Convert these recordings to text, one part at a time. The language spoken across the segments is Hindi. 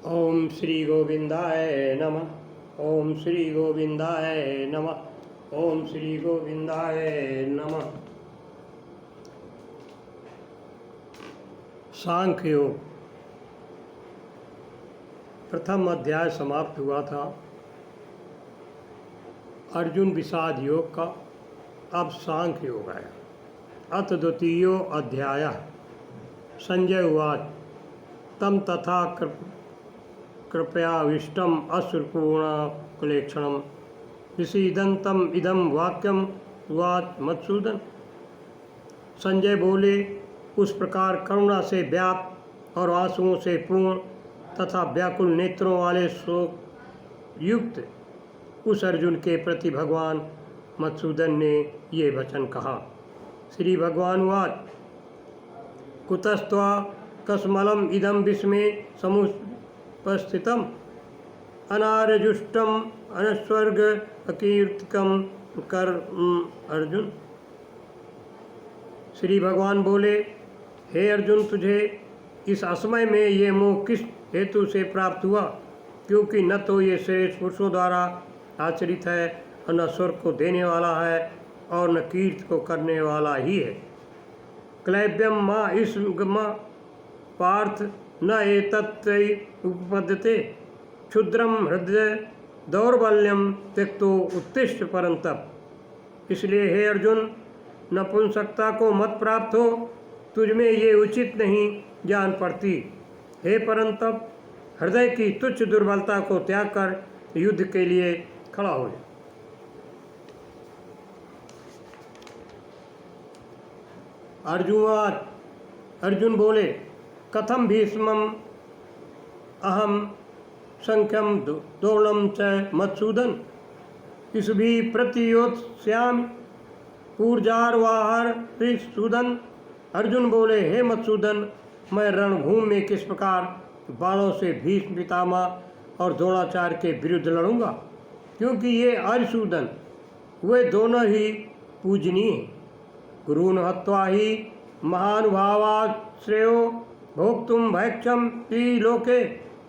ओम श्री गोविंदाय नमः। ओम श्री गोविंदाय नमः। ओम श्री गोविंदाय नमः। सांख्य योग प्रथम अध्याय समाप्त हुआ था। अर्जुन विषाद योग का अब सांख्य योग आया। अथ द्वितीयो अध्याय। संजय उवाच तम तथा कृपयाविष्टम अश्रुपूर्णकुलेक्षणं विषीदन्तम इदम वाक्यम उवाच मधुसूदन। संजय बोले, उस प्रकार करुणा से व्याप्त और आंसुओं से पूर्ण तथा व्याकुल नेत्रों वाले शोक युक्त उस अर्जुन के प्रति भगवान मधुसूदन ने ये वचन कहा। श्री भगवान उवाच कुतस्त्वा कस्मलम इदम विस्मे समुपस्थितम अनारजुष्टम अनस्वर्ग अकीर्तिकम कर अर्जुन। श्री भगवान बोले, हे अर्जुन, तुझे इस असमय में ये मोह किस हेतु से प्राप्त हुआ? क्योंकि न तो ये श्रेष्ठ पुरुषों द्वारा आचरित है और न स्वर्ग को देने वाला है और न कीर्ति को करने वाला ही है। क्लैब्यम माँ इसम पार्थ न एतत् उपपद्यते क्षुद्रम हृदय दौर्बल्यम त्यक्तो उत्तिष्ठ परंतप। इसलिए हे अर्जुन, नपुंसकता को मत प्राप्त हो, तुझमें ये उचित नहीं जान पड़ती। हे परंतप, हृदय की तुच्छ दुर्बलता को त्याग कर युद्ध के लिए खड़ा हो जा। अर्जुन बोले, कथम भीष्मम अहम संख्यम द्रोणम च मधुसूदन इस भी प्रतियोत्स्यामि ऊर्जारवाहर सूदन। अर्जुन बोले, हे मधुसूदन, मैं रणभूमि में किस प्रकार बाणों से भीष्म पितामह और द्रोणाचार्य के विरुद्ध लड़ूंगा, क्योंकि ये अर्जुसूदन वे दोनों ही पूजनीय हैं। गुरून् हत्वा ही महानुभावात् श्रेयो भोक्तुम भैक्षम हि लोके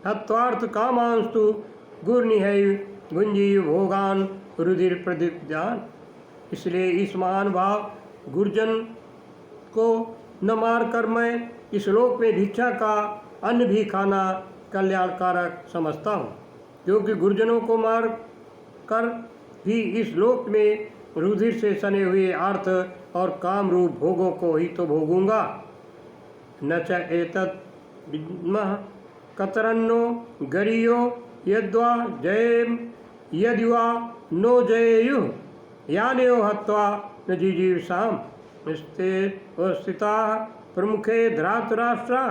हत्वार्थ कामांस्तु गुर्निहैव गुंजीव भोगान रुधिर प्रदिग्धान। इसलिए इस महानुभाव गुर्जन को न मारकर मैं इस लोक में भिक्षा का अन्न भी खाना कल्याणकारक समझता हूँ, क्योंकि गुर्जनों को मार कर भी इस लोक में रुधिर से सने हुए अर्थ और काम रूप भोगों को ही तो भोगूंगा। न च एतत् विद्मः कतरन्नो गरीयो यद्वा जयेम यद्वा नो जयेयुः यान्यो हत्वा न जिजीविषाम स्थिताः प्रमुखे धृतराष्ट्रा।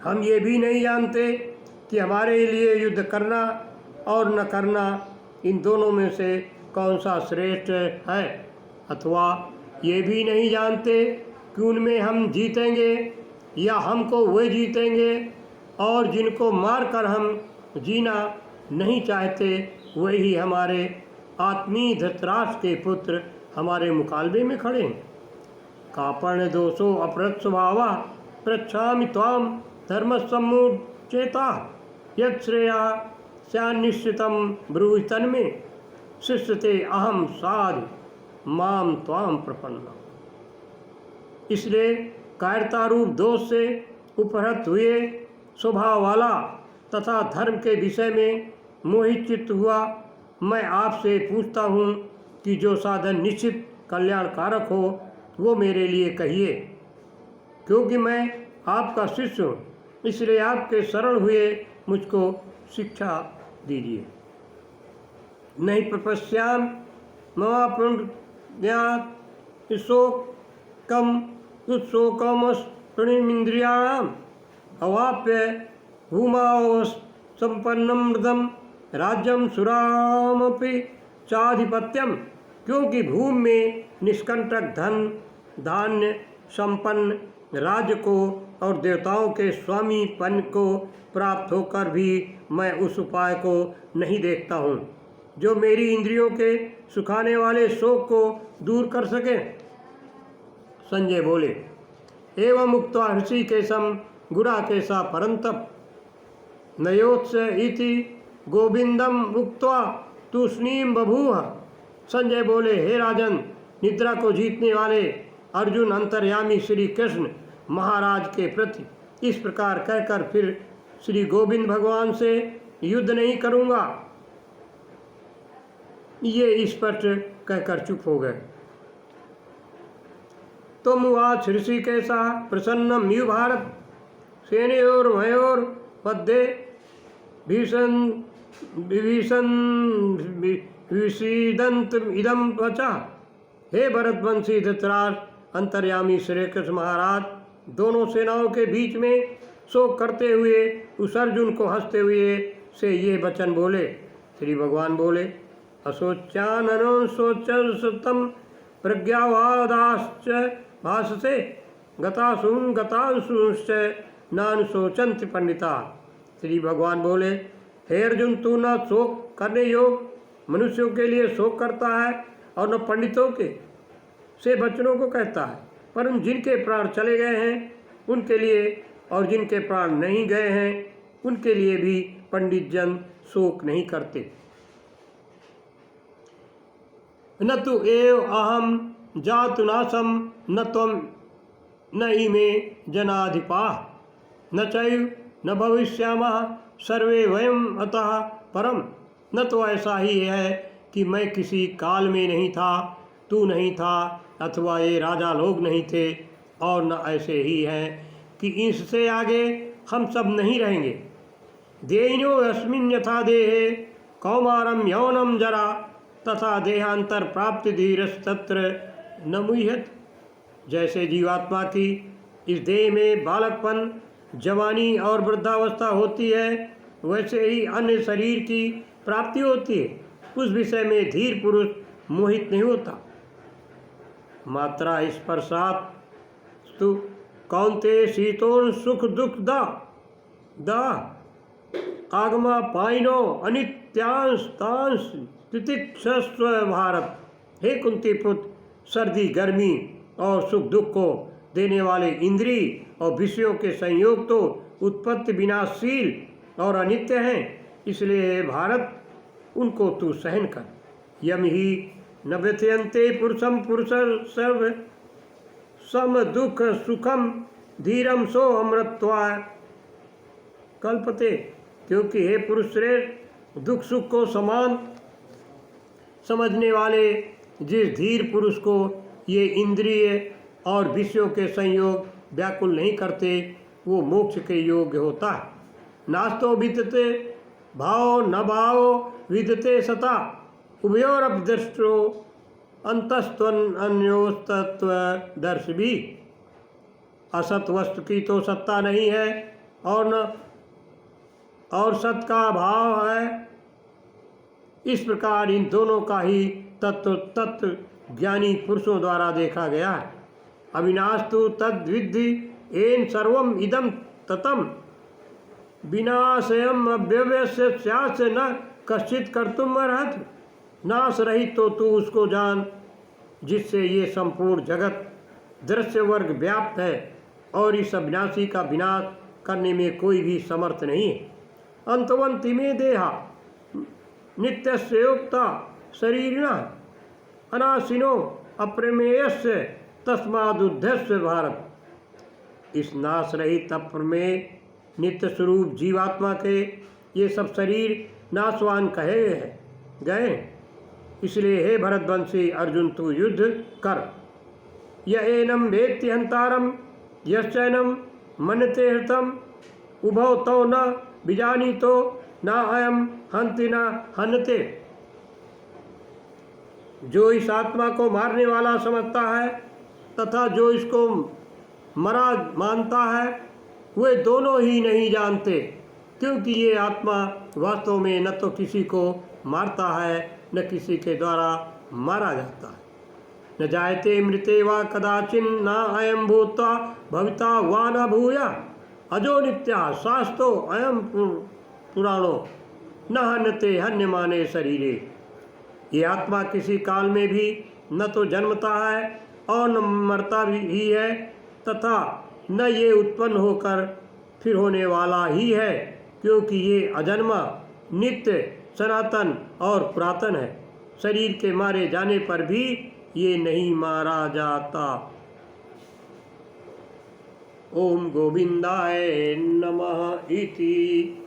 हम ये भी नहीं जानते कि हमारे लिए युद्ध करना और न करना इन दोनों में से कौन सा श्रेष्ठ है, अथवा ये भी नहीं जानते कि उनमें हम जीतेंगे या हमको वे जीतेंगे, और जिनको मारकर हम जीना नहीं चाहते वही हमारे आत्मीय धृतराष्ट्र के पुत्र हमारे मुकाबले में खड़े हैं। कापर्ण दोषो अपरत स्वभावा पृच्छामि त्वाम धर्म सम्मुचेता यत् श्रेया स्यान्निश्चितम ब्रूहि तन्मे शिष्यते अहम साधु माम त्वाम प्रपन्ना। इसलिए कायरता रूप दोष से उपहत हुए स्वभाव वाला तथा धर्म के विषय में मोहित चित्त हुआ मैं आपसे पूछता हूँ कि जो साधन निश्चित कल्याणकारक हो वो मेरे लिए कहिए, क्योंकि मैं आपका शिष्य हूँ। इसलिए आपके शरण हुए मुझको शिक्षा दीजिए। नहीं प्रपश्याम मम पुण्यज्ञात शोकम उत्शोकमस्प्रणिमिन्द्रियाणाम अवाप्य भूमावसंपन्नं मृदम राज्यम सुरामपि चाधिपत्यम। क्योंकि भूमि में निष्कंटक धन धान्य संपन्न राज्य को और देवताओं के स्वामीपन को प्राप्त होकर भी मैं उस उपाय को नहीं देखता हूँ जो मेरी इंद्रियों के सुखाने वाले शोक को दूर कर सके। संजय बोले, एवं मुक्त्वा ऋषिकेशम गुराकेशा परंतप। नयोत्स इति गोविंदम उक्त्वा तूष्णीम बभूव। संजय बोले, हे राजन, निद्रा को जीतने वाले अर्जुन अंतर्यामी श्री कृष्ण महाराज के प्रति इस प्रकार कहकर फिर श्री गोविंद भगवान से युद्ध नहीं करूँगा, ये स्पष्ट कहकर चुप हो गए। तो मुआच ऋषिकेशा प्रसन्नम यु भारत सेनयोर भयोर पद्ये विषीदंत इदम वचा। हे भरतवंशी धृतराष्ट्र अंतर्यामी श्री कृष्ण महाराज दोनों सेनाओं के बीच में शोक करते हुए उस अर्जुन को हंसते हुए से ये वचन बोले। श्री भगवान बोले, अशोच्याननो शोचस्तम प्रज्ञावादाश्च भाषसे गतासून गतांशुश्च नान शोचन्ति पंडिता। श्री भगवान बोले, हे अर्जुन, तू न शोक करने योग मनुष्यों के लिए शोक करता है और न पंडितों के से वचनों को कहता है, परंतु जिनके प्राण चले गए हैं उनके लिए और जिनके प्राण नहीं गए हैं उनके लिए भी पंडित जन शोक नहीं करते। न तो एव अहम जातु नासम न त्वं न इमे जनाधिपा न चैव न भविष्यामः सर्वे वयम अतः परम। न तो ऐसा ही है कि मैं किसी काल में नहीं था, तू नहीं था, अथवा ये राजा लोग नहीं थे, और न ऐसे ही है कि इससे आगे हम सब नहीं रहेंगे। देहिनो अस्मिन् यथा देहे कौमारम यौनम जरा तथा देहांतर प्राप्ति धीरस्तत्र न मुह्यत। जैसे जीवात्मा की इस देह में बालकपन, जवानी और वृद्धावस्था होती है, वैसे ही अन्य शरीर की प्राप्ति होती है, उस विषय में धीर पुरुष मोहित नहीं होता। मात्रा स्पर्शात स्तु कौन्ते शीतोन सुख दुख दा आगमा पाइनो अनित्यांश तांश तितिक्षस्व भारत। हे कुंती पुत्र, सर्दी गर्मी और सुख दुख को देने वाले इंद्रिय और विषयों के संयोग तो उत्पत्ति विनाशशील और अनित्य हैं, इसलिए भारत उनको तू सहन कर। यम ही न व्यथयन्ते पुरुषम पुरुष सर्व सम दुख सुखम धीरम सो अमृत्वा कल्पते। क्योंकि हे पुरुष श्रेष्ठ, दुख सुख को समान समझने वाले जिस धीर पुरुष को ये इंद्रिय और विषयों के संयोग व्याकुल नहीं करते, वो मोक्ष के योग्य होता है। नास्तो विदते भाव न भाव विदते सता उभयोरपदृष्टो अंतस्त्वन अन्योस्तत्व दर्श भी। असत वस्तु की तो सत्ता नहीं है और सत का भाव है। इस प्रकार इन दोनों का ही तत्व ज्ञानी पुरुषों द्वारा देखा गया है। अविनास्तु तद विद्धि एन सर्वम इदम ततम विनाशयम अव्यवस्य स्यास्य न कश्चित कर्तुम अर्हति। नाश रहित तो तू उसको जान जिससे ये संपूर्ण जगत दृश्य वर्ग व्याप्त है और इस अविनाशी का विनाश करने में कोई भी समर्थ नहीं है। अंतवंति में देहा नित्यस्य युक्ता शरीरिणा अनाशिनो अप्रमेयस्य तस्मादुद्धस्य भारत। इस नाश रहित अप्रमेय नित्य स्वरूप जीवात्मा के ये सब शरीर नाशवान कहे गए। इसलिए हे भरतवंशी अर्जुन, तू युद्ध कर। य एनम वेत्ति हंतारम यश्चैनम मनते हृतम उभौ तौ न विजानीतो न अयम हंति न हन्यते। जो इस आत्मा को मारने वाला समझता है तथा जो इसको मरा मानता है, वे दोनों ही नहीं जानते, क्योंकि ये आत्मा वास्तव में न तो किसी को मारता है न किसी के द्वारा मारा जाता है। न जायते मृते वा कदाचिन न अयम भूत्वा भविता वा न भूया अजो नित्या शास्तो अयम पुराणो न हन्यते हन्यमाने शरीरे। ये आत्मा किसी काल में भी न तो जन्मता है और न मरता भी है, तथा न ये उत्पन्न होकर फिर होने वाला ही है, क्योंकि ये अजन्मा, नित्य, सनातन और पुरातन है। शरीर के मारे जाने पर भी ये नहीं मारा जाता। ओम गोविंदाय नमः इति।